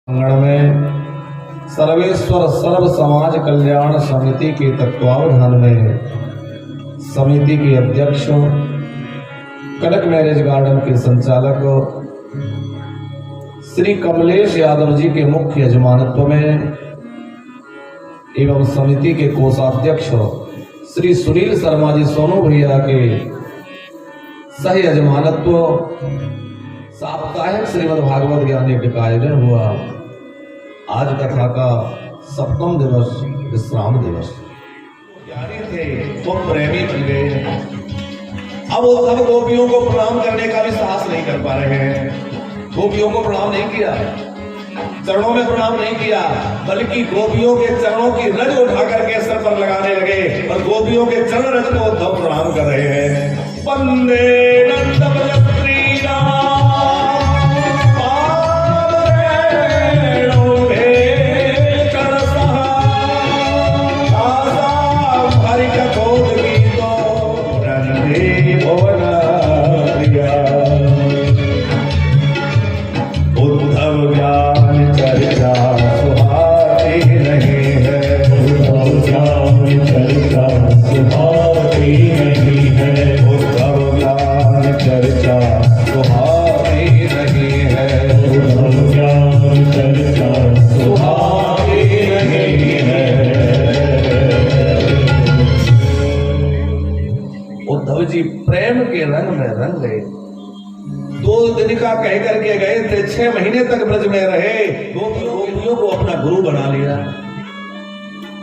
प्रांगण में सर्वेश्वर सर्व समाज कल्याण समिति के तत्वावधान में समिति के अध्यक्ष कनक मैरिज गार्डन के संचालक श्री कमलेश यादव जी के मुख्य यजमानत्व में एवं समिति के कोषाध्यक्ष श्री सुनील शर्मा जी सोनू भैया के सह यजमानत्व साप्ताहिक श्रीमद् भागवत ज्ञान यज्ञ का आयोजन हुआ। आज कथा का सप्तम दिवस विश्राम दिवस। ज्ञानी थे वो प्रेमी बन गए। अब वो सब गोपियों को प्रणाम करने का भी साहस नहीं कर पा रहे हैं। गोपियों को प्रणाम नहीं किया, चरणों में प्रणाम नहीं किया, बल्कि गोपियों के चरणों की रज उठा करके सर पर लगाने लगे और गोपियों के चरण रज को उद्धव प्रणाम कर रहे हैं। वंदे नंद श्री राम प्रेम के रंग में रंग गए। 2 दिन का कह करके गए थे, 6 महीने तक ब्रज में रहे। गोपियों को अपना गुरु बना लिया।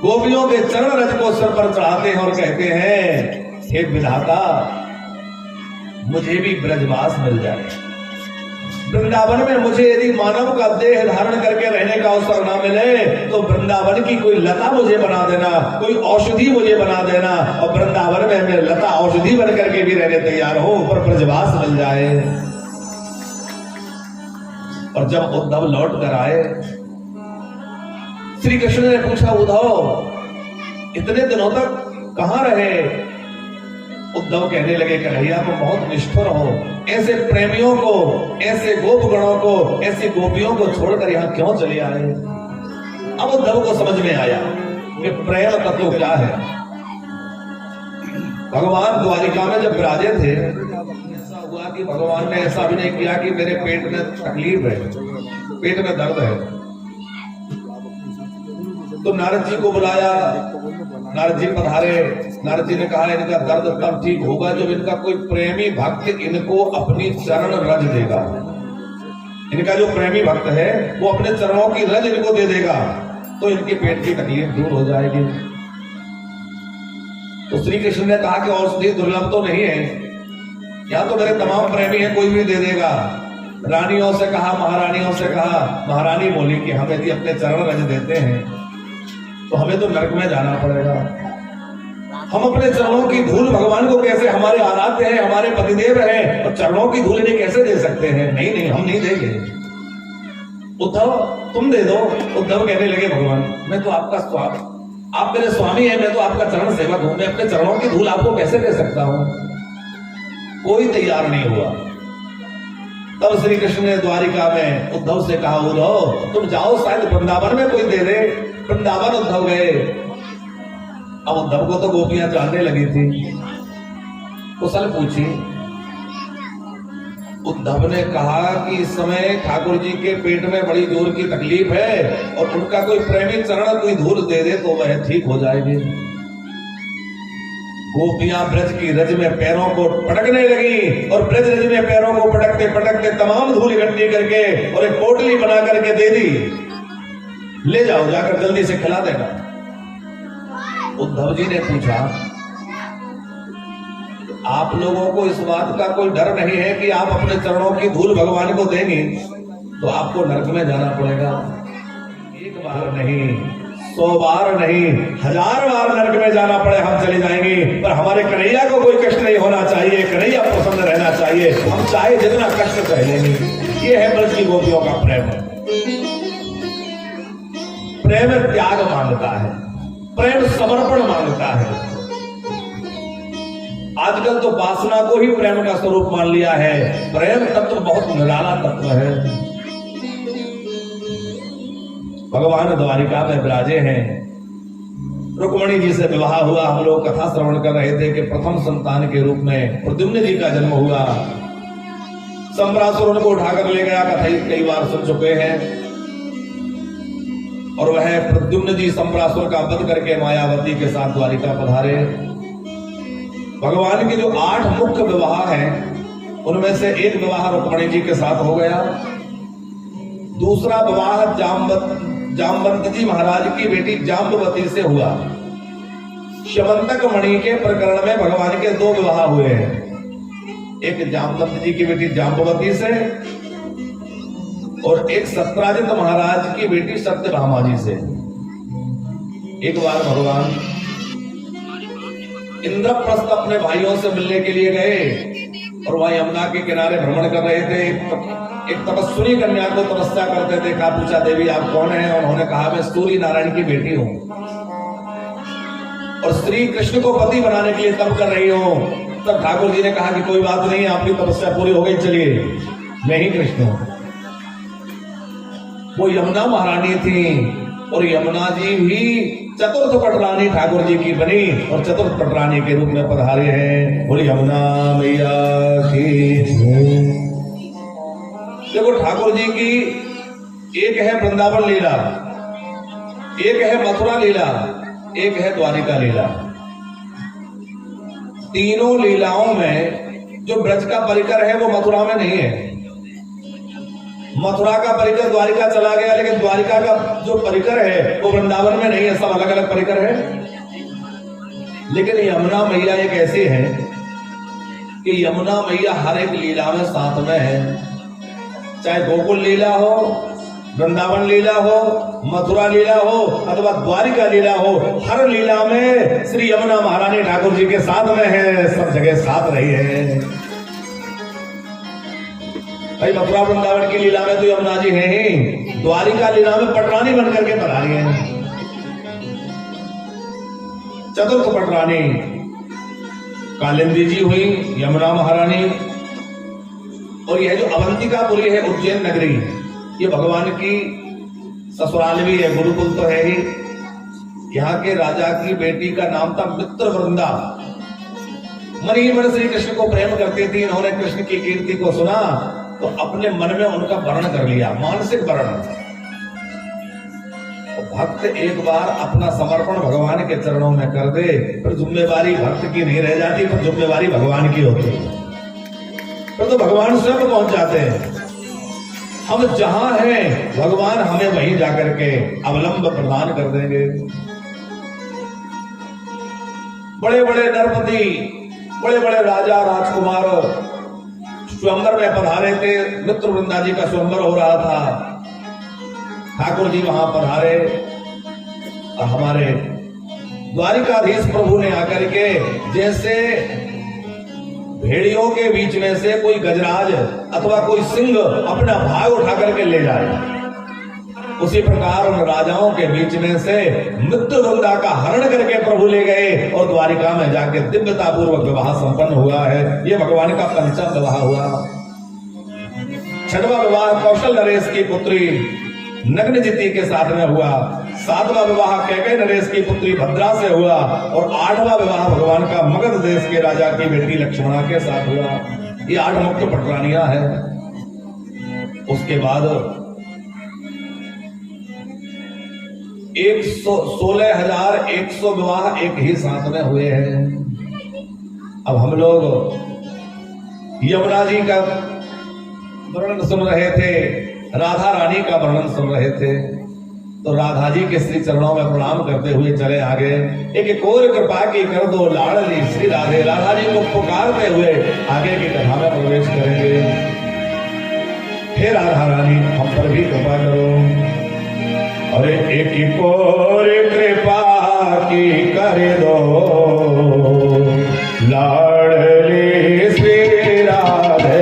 गोपियों के चरण रज को सर पर चढ़ाते हैं और कहते हैं, हे विधाता मुझे भी ब्रजवास मिल जाए। वृंदावन में मुझे यदि मानव का देह धारण करके रहने का अवसर ना मिले तो वृंदावन की कोई लता मुझे बना देना, कोई औषधि मुझे बना देना और वृंदावन में मैं लता औषधि बन करके भी रहने तैयार हूं, ऊपर ब्रजवास मिल जाए। और जब उद्धव लौट कर आए, श्री कृष्ण ने पूछा, उद्धव इतने दिनों तक कहां रहे? उद्धव कहने लगे, कन्हैया तुम बहुत निष्ठुर हो। ऐसे प्रेमियों को, ऐसे गोपगणों को, ऐसी गोपियों को छोड़कर यहां क्यों चले आए? अब उद्धव को समझ में आया कि प्रेम तत्व क्या है। भगवान द्वारिका में जब विराजे थे, ऐसा हुआ कि भगवान ने ऐसा भी नहीं किया कि मेरे पेट में तकलीफ है, पेट में दर्द है। तो नारद जी को बुलाया, नारद जी पधारे। नारद जी ने कहा, इनका दर्द तब ठीक होगा जब इनका कोई प्रेमी भक्त इनको अपनी चरण रज देगा। इनका जो प्रेमी भक्त है वो अपने चरणों की रज इनको दे देगा तो इनके पेट की तकलीफ दूर हो जाएगी। तो श्री कृष्ण ने कहा कि औषधि दुर्लभ तो नहीं है, यहाँ तो मेरे तमाम प्रेमी है, कोई भी दे देगा। रानियों से कहा, महारानियों से कहा, महारानी बोली कि हम यदि अपने चरण रज देते हैं तो हमें तो नरक में जाना पड़ेगा। हम अपने चरणों की धूल भगवान को कैसे, हमारे आराध्य हैं, हमारे पतिदेव हैं, और चरणों की धूल इन्हें कैसे दे सकते हैं? नहीं नहीं, हम नहीं देंगे। उद्धव तुम दे दो। उद्धव कहने लगे, भगवान मैं तो आपका स्वामी, आप मेरे स्वामी हैं, मैं तो आपका चरण सेवक हूं, मैं अपने चरणों की धूल आपको कैसे दे सकता हूं? कोई तैयार नहीं हुआ। तब श्री कृष्ण ने द्वारिका में उद्धव से कहा, उद्धव तुम जाओ, शायद वृंदावन में कोई दे दे। वृंदावन उद्धव गए। अब उद्धव को तो गोपियां जानने लगी थी, कुशल पूछी। उद्धव ने कहा कि इस समय ठाकुर जी के पेट में बड़ी जोर की तकलीफ है और उनका कोई प्रेमी चरण कोई धूल दे दे तो वह ठीक हो जाएगी। गोपियां ब्रज की रज में पैरों को पटकने लगी और ब्रज रज में पैरों को पटकते पटकते तमाम धूल इकट्ठी करके और एक पोटली बना करके दे दी। ले जाओ, जाकर जल्दी से खिला देना। उद्धव जी ने पूछा, आप लोगों को इस बात का कोई डर नहीं है कि आप अपने चरणों की धूल भगवान को देंगे तो आपको नरक में जाना पड़ेगा? एक बार नहीं, 100 बार नहीं, 1000 बार नरक में जाना पड़े हम चले जाएंगे, पर हमारे कन्हैया को कोई कष्ट नहीं होना चाहिए, कन्हैया प्रसन्न रहना चाहिए। हम चाहे जितना कष्ट सह लेंगे। ये है ब्रज की गोपियों का प्रेम। प्रेम त्याग मांगता है, प्रेम समर्पण मांगता है। आजकल तो वासना को ही प्रेम का स्वरूप मान लिया है। प्रेम तत्व बहुत निराला तत्व है। भगवान द्वारिका में विराजे हैं। रुक्मणी जी से विवाह हुआ। हम लोग कथा श्रवण कर रहे थे कि प्रथम संतान के रूप में प्रद्युम्न जी का जन्म हुआ। संबरासुर उनको उठाकर ले गया, कथा कई बार सुन चुके हैं। और वह प्रद्युम्न जी संबरासुर का वध करके मायावती के साथ द्वारिका पधारे। भगवान के जो 8 मुख्य विवाह हैं उनमें से एक विवाह रुक्मणी जी के साथ हो गया। दूसरा विवाह जामवंत जी महाराज की बेटी जाम्बवती से हुआ। श्यमंतक मणि के प्रकरण में भगवान के 2 विवाह हुए हैं, एक जामवंत जी की बेटी जाम्बवती से और एक सत्राजित महाराज की बेटी सत्यभामा जी से। एक बार भगवान इंद्रप्रस्थ अपने भाइयों से मिलने के लिए गए और वहां यमुना के किनारे भ्रमण कर रहे थे। एक तपस्वी कन्या को तपस्या करते थे। कहा, पूछा, देवी आप कौन हैं? उन्होंने कहा, मैं सूर्य नारायण की बेटी हूं और श्री कृष्ण को पति बनाने के लिए तप कर रही हूं। तब ठाकुर जी ने कहा कि कोई बात नहीं, आपकी तपस्या पूरी हो गई, चलिए मैं ही कृष्ण हूं। वो यमुना महारानी थी और यमुना जी भी चतुर्थ पटरानी ठाकुर जी की बनी और चतुर्थ पटरानी के रूप में पधारे हैं। बोली यमुना मैया की। देखो, ठाकुर जी की एक है वृंदावन लीला, एक है मथुरा लीला, एक है द्वारिका लीला। तीनों लीलाओं में जो ब्रज का परिकर है वो मथुरा में नहीं है। मथुरा का परिकर द्वारिका चला गया, लेकिन द्वारिका का जो परिकर है वो वृंदावन में नहीं है। सब अलग अलग परिकर है। लेकिन यमुना मैया एक ऐसी है कि यमुना मैया हर एक लीला में साथ में है। चाहे गोकुल लीला हो, वृंदावन लीला हो, मथुरा लीला हो अथवा द्वारिका लीला हो, हर लीला में श्री यमुना महारानी ठाकुर जी के साथ में है। सब जगह साथ रही है। भाई, मथुरा वृंदावन की लीला में तो यमुना जी है ही, द्वारिका लीला में पटरानी बनकर के पधारी है। चतुर्थ पटरानी कालिंदी जी हुई, यमुना महारानी। और यह जो अवंतिकापुरी है, उज्जैन नगरी, ये भगवान की ससुराल भी है, गुरुकुल तो है ही। यहाँ के राजा की बेटी का नाम था मित्रवृंदा। मन ही मन श्री कृष्ण को प्रेम करती थी। इन्होंने कृष्ण की कीर्ति को सुना तो अपने मन में उनका वर्ण कर लिया, मानसिक वर्ण। भक्त एक बार अपना समर्पण भगवान के चरणों में कर दे, फिर जिम्मेवारी भक्त की नहीं रह जाती, फिर जिम्मेवारी भगवान की होती है। फिर तो भगवान स्वयं पहुंच जाते हैं। हम जहां हैं भगवान हमें वहीं जाकर के अवलंब प्रदान कर देंगे। बड़े बड़े नरपति, बड़े बड़े राजा राजकुमार स्वयंवर में पधारे थे। मित्रवृंदा जी का स्वयंवर हो रहा था। ठाकुर जी वहां पधारे। हमारे द्वारिकाधीश प्रभु ने आकर के जैसे भेड़ियों के बीच में से कोई गजराज अथवा कोई सिंह अपना भाग उठा करके ले जाए, उसी प्रकार उन राजाओं के बीच में से मित्रवृंदा का हरण करके प्रभु ले गए और द्वारिका में जाके दिव्यतापूर्वक विवाह संपन्न हुआ है। ये भगवान का 5वां विवाह हुआ। 6वां विवाह कौशल नरेश की पुत्री नग्नजिति के साथ में हुआ। 7वां विवाह कैकेयी नरेश की पुत्री भद्रा से हुआ और 8वां विवाह भगवान का मगध देश के राजा की बेटी लक्ष्मणा के साथ हुआ। ये 8 मुख्य पटरानियां हैं। उसके बाद 16,100 विवाह एक ही साथ में हुए हैं। अब हम लोग यमुना जी का वर्णन सुन रहे थे, राधा रानी का वर्णन सुन रहे थे, तो राधा जी के श्री चरणों में प्रणाम करते हुए चले आगे। एक और कृपा की कर दो लाडली श्री राधे। राधा जी को पुकारते हुए आगे की कथा में प्रवेश करेंगे। हे राधा रानी, हम पर भी कृपा करो। अरे एक और कृपा की कर दो लाडली श्री राधे।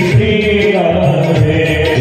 श्री राधे।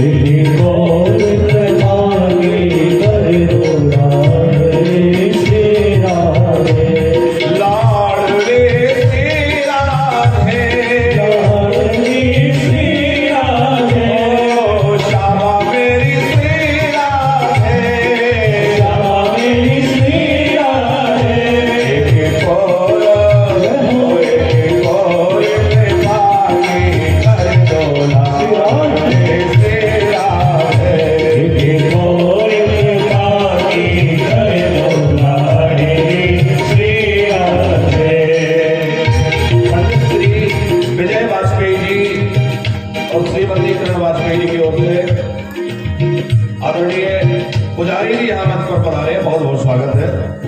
आदरणीय पुजारी जी यहाँ मंच पर पधारे हैं, बहुत बहुत स्वागत है।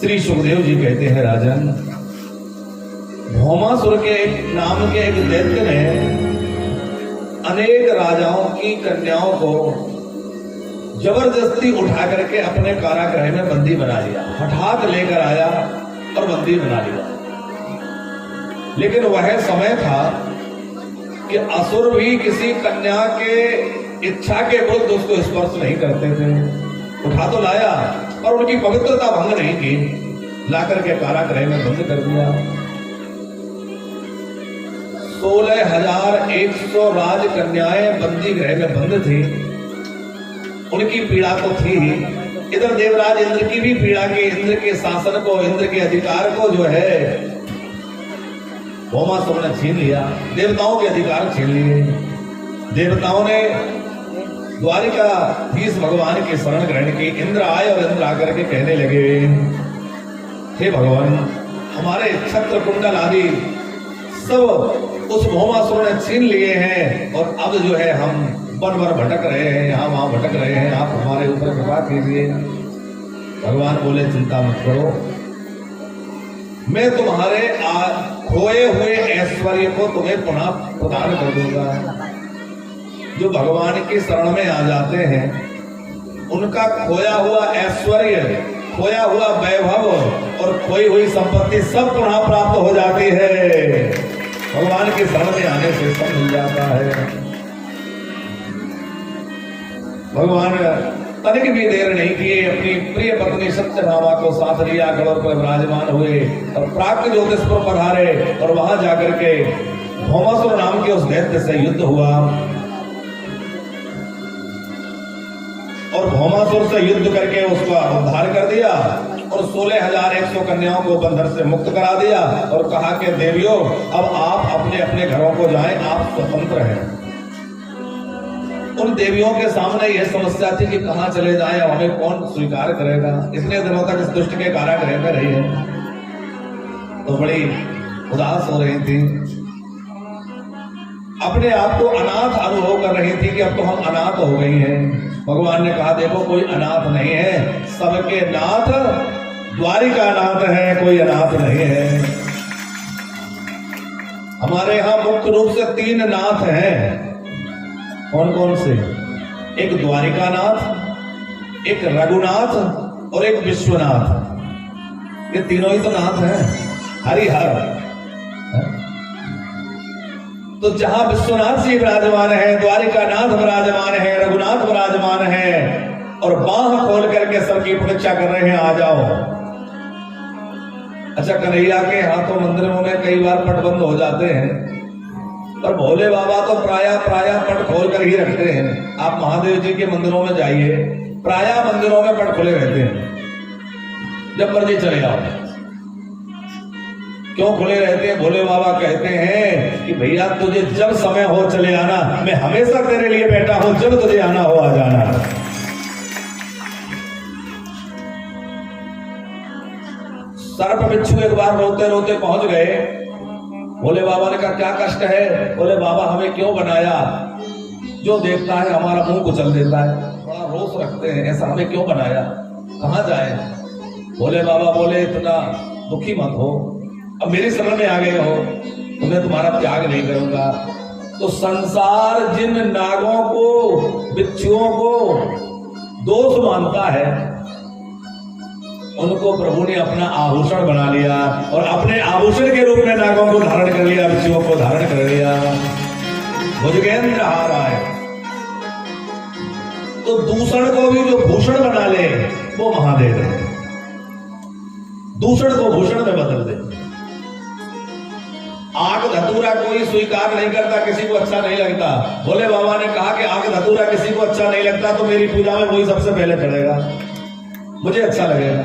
श्री सुखदेव जी कहते हैं, राजन, भौमासुर के नाम के एक दैत्य ने अनेक राजाओं की कन्याओं को जबरदस्ती उठा करके अपने कारागृह में बंदी बना लिया। हठात लेकर आया और बंदी बना लिया। लेकिन वह समय था कि असुर भी किसी कन्या के इच्छा के विरुद्ध उसको स्पर्श नहीं करते थे। उठा तो लाया और उनकी पवित्रता भंग नहीं की, लाकर के कारागृह में बंद कर दिया। 16,100 राजकन्याएं बंदी गृह में बंद थी। उनकी पीड़ा तो थी ही, इधर देवराज इंद्र की भी पीड़ा की। इंद्र के शासन को, इंद्र के अधिकार को जो है भौमासुर ने छीन लिया। देवताओं के अधिकार छीन लिए। देवताओं ने द्वारिकाधीश भगवान की शरण ग्रहण की। इंद्र आए और इंद्र आकर के कहने लगे, हे भगवान, हमारे छत्र कुंडल आदि सब उस भौमासुर ने छीन लिए हैं और अब जो है हम वन वन भटक रहे हैं, यहाँ वहां भटक रहे हैं, आप हमारे ऊपर कृपा कीजिए। भगवान बोले, चिंता मत करो, मैं तुम्हारे खोए हुए ऐश्वर्य को तुम्हें पुनः प्रदान कर दूंगा। जो भगवान की शरण में आ जाते हैं उनका खोया हुआ ऐश्वर्य, खोया हुआ वैभव और खोई हुई संपत्ति सब पुनः प्राप्त हो जाती है। भगवान की शरण में आने से सब मिल जाता है। भगवान तनिक भी देर नहीं किए, अपनी प्रिय पत्नी सत्यभामा को साथ लिया, गढ़ पर विराजमान हुए और प्राक ज्योतिषपुर पधारे और वहां जाकर के भौमासुर नाम के उस दैत्य से युद्ध हुआ और भौमासुर से युद्ध करके उसका उद्धार कर दिया और 16,100 कन्याओं को बंधन से मुक्त करा दिया और कहा कि देवियों, अब आप अपने अपने घरों को जाएं, आप स्वतंत्र हैं। उन देवियों के सामने यह समस्या थी कि कहां चले जाएं, अब हमें कौन स्वीकार करेगा। इतने दिनों तक इस दुष्ट के कारागृह में रही है तो बड़ी उदास हो रही थी, अपने आप को अनाथ अनुभव कर रही थी कि अब तो हम अनाथ हो गई हैं। भगवान ने कहा, देखो कोई अनाथ नहीं है, सबके नाथ द्वारिका नाथ है, कोई अनाथ नहीं है। हमारे यहां मुख्य रूप से 3 नाथ हैं। कौन कौन से? एक द्वारिकानाथ, एक रघुनाथ और एक विश्वनाथ। ये तीनों ही तो नाथ हैं, हरिहर। तो जहां विश्वनाथ जी विराजमान है, द्वारिकानाथ विराजमान है, रघुनाथ विराजमान है और बाह खोल करके सबकी प्रतीक्षा कर रहे हैं, आ जाओ। अच्छा, कन्हैया के हाथों मंदिरों में कई बार पट बंद हो जाते हैं पर भोले बाबा तो प्राय पट खोल कर ही रखते हैं। आप महादेव जी के मंदिरों में जाइए, प्राय मंदिरों में पट खुले रहते हैं, जब मर्जी चले जाओ। क्यों खुले रहते हैं? भोले बाबा कहते हैं कि भैया तुझे जब समय हो चले आना, मैं हमेशा तेरे लिए बैठा हूं, जब तुझे आना हो आ जाना। सर्प बिच्छू एक बार रोते रोते पहुंच गए। भोले बाबा ने कहा, क्या कष्ट है? बोले, बाबा हमें क्यों बनाया? जो देखता है हमारा मुंह कुचल देता है, बड़ा रोष रखते हैं, ऐसा हमें क्यों बनाया? कहां जाए? भोले बाबा बोले, इतना दुखी मत हो, अब मेरी शरण में आ गए हो तो मैं तुम्हारा त्याग नहीं करूंगा। तो संसार जिन नागों को, बिच्छुओं को दोष मानता है, उनको प्रभु ने अपना आभूषण बना लिया और अपने आभूषण के रूप में नागों को धारण कर लिया, बिच्छुओं को धारण कर लिया। भुजगेंद्र हार आए तो दूषण को भी जो भूषण बना ले वो महादेव है। दूषण को भूषण में बदल दे। आग धतूरा कोई स्वीकार नहीं करता, किसी को अच्छा नहीं लगता। भोले बाबा ने कहा कि आग धतूरा किसी को अच्छा नहीं लगता तो मेरी पूजा में वही सबसे पहले चढ़ेगा, मुझे अच्छा लगेगा।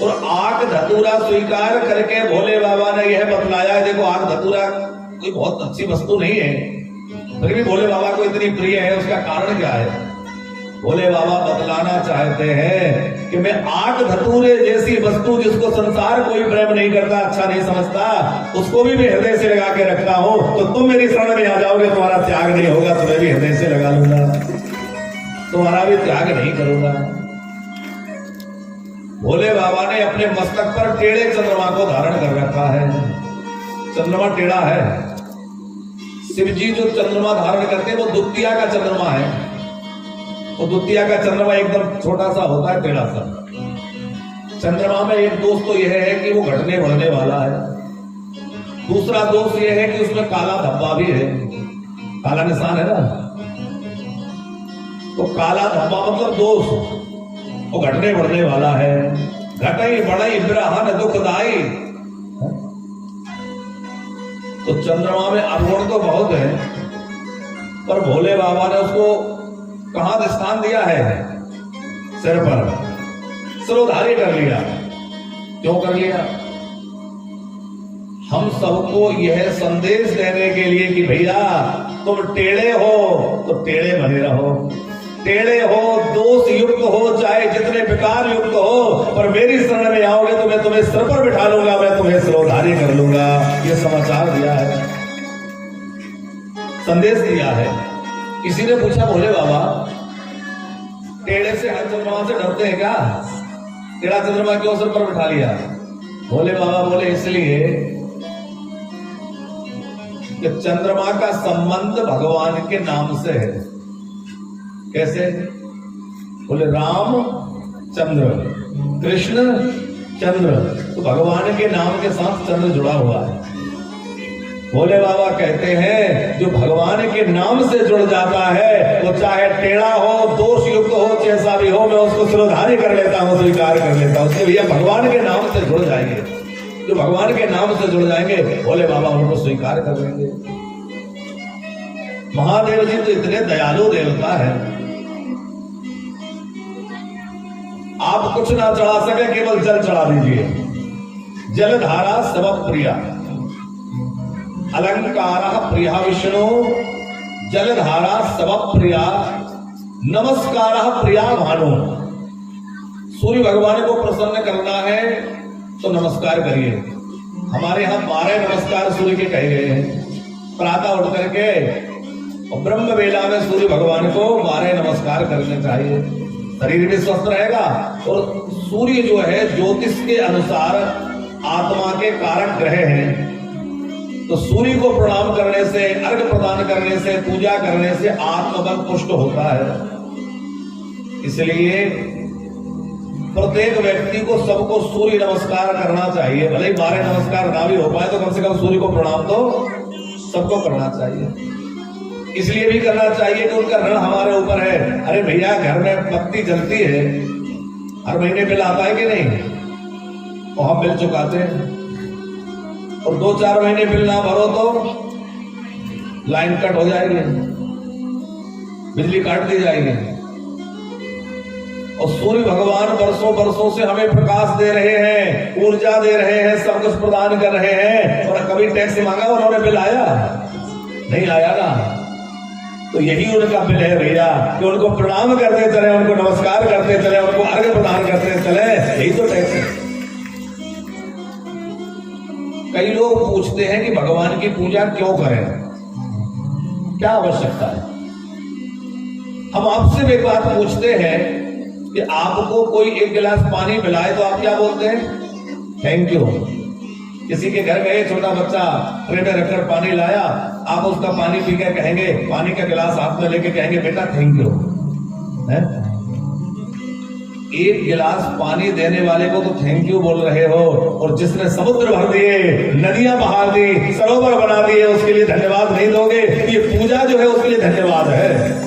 और आग धतूरा स्वीकार करके भोले बाबा ने यह बतलाया, देखो आग धतूरा कोई बहुत अच्छी वस्तु नहीं है, फिर भी भोले बाबा को इतनी प्रिय है, उसका कारण क्या है? भोले बाबा बतलाना चाहते हैं कि मैं आग धतूरे जैसी वस्तु जिसको संसार कोई प्रेम नहीं करता, अच्छा नहीं समझता, उसको भी मैं हृदय से लगा के रखता हूं। तो तुम मेरी शरण में आ जाओगे, तुम्हारा त्याग नहीं होगा, तुम्हें भी हृदय से लगा लूंगा, तुम्हारा भी त्याग नहीं करूंगा। भोले बाबा ने अपने मस्तक पर टेढ़े चंद्रमा को धारण कर रखा है। चंद्रमा टेढ़ा है। शिव जी जो चंद्रमा धारण करते हैं वो द्वितीया का चंद्रमा है। वो द्वितीया का चंद्रमा एकदम छोटा सा होता है, टेढ़ा सा। चंद्रमा में एक दोष तो यह है कि वो घटने बढ़ने वाला है। दूसरा दोष यह है कि उसमें काला धब्बा भी है, काला निशान है ना। तो काला धब्बा मतलब दोष, वो घटने बढ़ने वाला है। घटई बढ़ई बिरहन दुखदाई। तो चंद्रमा में अवगुण तो बहुत है, पर भोले बाबा ने उसको कहां स्थान दिया है? सिर पर, सिरोधारी कर लिया। क्यों कर लिया? हम सबको यह संदेश देने के लिए कि भैया तुम टेढ़े हो तो टेढ़े बने रहो, टेढ़े हो, दोष युक्त हो, चाहे जितने विकार युक्त हो, पर मेरी शरण में आओगे तो मैं तुम्हें सिर पर बिठा लूंगा, मैं तुम्हें सिरोधारी कर लूंगा। ये समाचार दिया है, संदेश दिया है। किसी ने पूछा भोले बाबा टेढ़े से हर चंद्रमा से डरते हैं क्या? टेढ़ा चंद्रमा क्यों सिर पर बिठा लिया? भोले बाबा बोले इसलिए कि चंद्रमा का संबंध भगवान के नाम से है। कैसे? बोले राम चंद्र, कृष्ण चंद्र, तो भगवान के नाम के साथ चंद्र जुड़ा हुआ है। भोले बाबा कहते हैं जो भगवान के नाम से जुड़ जाता है वो चाहे टेढ़ा हो, दोष युक्त हो, जैसा भी हो, मैं उसको सिरोधारी कर लेता हूं, स्वीकार कर लेता हूं। उसके भैया भगवान के नाम से जुड़ जाएंगे, जो भगवान के नाम से जुड़ जाएंगे भोले बाबा उनको स्वीकार कर लेंगे। महादेव जी तो इतने दयालु देवता है, आप कुछ ना चढ़ा सके, केवल जल चढ़ा दीजिए। जलधारा सब प्रिया, अलंकार प्रिया विष्णु, जलधारा सब प्रिया, नमस्कार प्रिया भानु। सूर्य भगवान को प्रसन्न करना है तो नमस्कार करिए। हमारे यहाँ 12 नमस्कार सूर्य के कहे गए हैं। प्रातः उठ करके और ब्रह्म वेला में सूर्य भगवान को 12 नमस्कार करने चाहिए, शरीर भी स्वस्थ रहेगा। और सूर्य जो है ज्योतिष के अनुसार आत्मा के कारक ग्रह हैं, तो सूर्य को प्रणाम करने से, अर्घ्य प्रदान करने से, पूजा करने से आत्मबल पुष्ट होता है। इसलिए प्रत्येक व्यक्ति को, सबको सूर्य नमस्कार करना चाहिए। भले ही 12 नमस्कार ना भी हो पाए तो कम से कम सूर्य को प्रणाम तो सबको करना चाहिए। इसलिए भी करना चाहिए कि उनका ऋण हमारे ऊपर है। अरे भैया घर में बत्ती जलती है, हर महीने बिल आता है कि नहीं? और हम बिल चुकाते हैं, और 2-4 महीने बिल ना भरो तो लाइन कट हो जाएगी, बिजली काट दी जाएगी। और सूर्य भगवान वर्षों वर्षों से हमें प्रकाश दे रहे हैं, ऊर्जा दे रहे हैं, सब कुछ प्रदान कर रहे हैं, और कभी टैक्स मांगा उन्होंने बिल आया? नहीं आया ना। तो यही उनका बिल है भैया, कि उनको प्रणाम करते चले, उनको नमस्कार करते चले, उनको अर्घ्य प्रदान करते चले, यही तो टैक्स है। कई लोग पूछते हैं कि भगवान की पूजा क्यों करें, क्या आवश्यकता है? हम आपसे एक बात पूछते हैं कि आपको कोई एक गिलास पानी पिलाए तो आप क्या बोलते हैं? Thank you. किसी के घर गए, छोटा बच्चा ट्रे में रखकर पानी लाया, आप उसका पानी पीकर कहेंगे, पानी का गिलास हाथ में लेके कहेंगे बेटा थैंक यू, है? एक गिलास पानी देने वाले को तो थैंक यू बोल रहे हो, और जिसने समुद्र भर दिए, नदियां बहा दी, सरोवर बना दिए, उसके लिए धन्यवाद नहीं दोगे? ये पूजा जो है उसके लिए धन्यवाद है।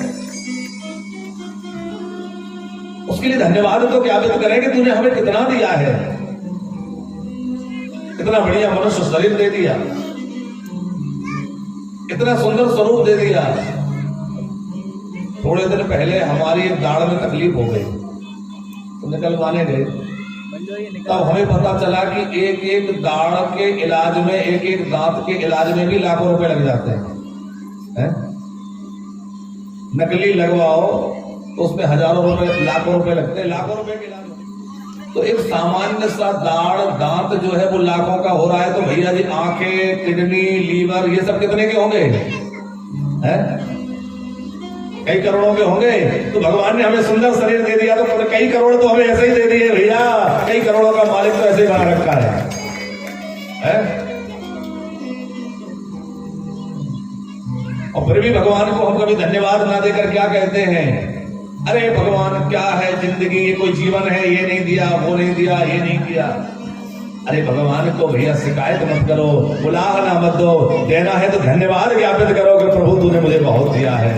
उसके लिए धन्यवाद तो क्या व्यक्त करें कि तूने हमें कितना दिया है, इतना बढ़िया मनुष्य शरीर दे दिया, इतना सुंदर स्वरूप दे दिया। थोड़े दिन पहले हमारी एक दाढ़ में तकलीफ हो गई, तो निकलवाने गए, तब हमें पता चला कि एक एक दाढ़ के इलाज में, एक एक दांत के इलाज में भी लाखों रुपए लग जाते हैं। नकली लगवाओ तो उसमें हजारों रुपए, लाखों रुपए लगते हैं, लाखों रुपए के इलाज। तो एक सामान्य सा दाढ़ दांत जो है वो लाखों का हो रहा है, तो भैया जी आंखें, किडनी, लीवर, ये सब कितने के होंगे? हैं? कई करोड़ों के होंगे, तो भगवान ने हमें सुंदर शरीर दे दिया, तो कई करोड़ तो हमें ऐसे ही दे दिए भैया। कई करोड़ों का मालिक तो ऐसे ही बना रखा है? और फिर भी भगवान को हम कभी धन्यवाद ना देकर क्या कहते हैं, अरे भगवान क्या है जिंदगी, ये कोई जीवन है, ये नहीं दिया, वो नहीं दिया, ये नहीं किया। अरे भगवान को भैया शिकायत मत करो, बुलाना मत दो, देना है तो धन्यवाद ज्ञापित करो कि प्रभु तूने मुझे बहुत दिया है।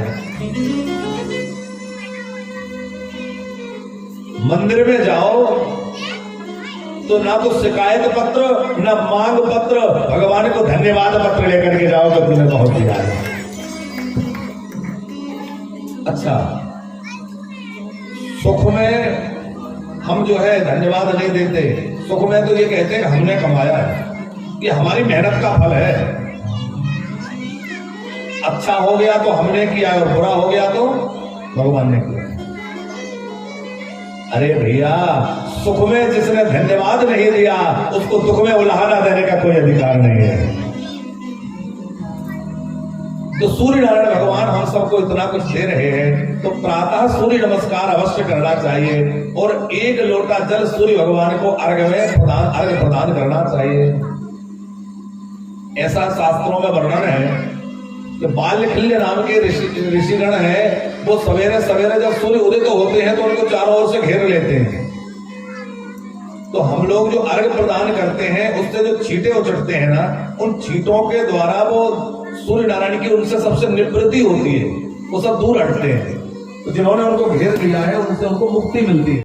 मंदिर में जाओ तो ना तो शिकायत पत्र ना मांग पत्र, भगवान को धन्यवाद पत्र लेकर के जाओ कि तूने बहुत दिया है। अच्छा, सुख में हम जो है धन्यवाद नहीं देते, सुख में तो ये कहते हैं हमने कमाया है, ये हमारी मेहनत का फल है। अच्छा हो गया तो हमने किया और बुरा हो गया तो भगवान ने किया। अरे भैया, सुख में जिसने धन्यवाद नहीं दिया उसको दुख में उलाहना देने का कोई अधिकार नहीं है। तो सूर्य नारायण भगवान हम सबको इतना कुछ दे रहे हैं, तो प्रातः सूर्य नमस्कार अवश्य करना चाहिए और एक लोटा जल सूर्य भगवान को अर्घ्य प्रदान करना चाहिए। ऐसा शास्त्रों में वर्णन है कि बाल्यखिल्य नाम के ऋषिगण है, वो सवेरे सवेरे जब सूर्य उदित होते हैं तो उनको चारों ओर से घेर लेते हैं। तो हम लोग जो अर्घ्य प्रदान करते हैं उससे जो छींटे उचटते हैं ना, उन छींटों के द्वारा वो सूर्य नारायण की उनसे सबसे निवृत्ति होती है, वो सब दूर हटते हैं। तो जिन्होंने उनको घेर लिया है उनसे उनको मुक्ति मिलती है।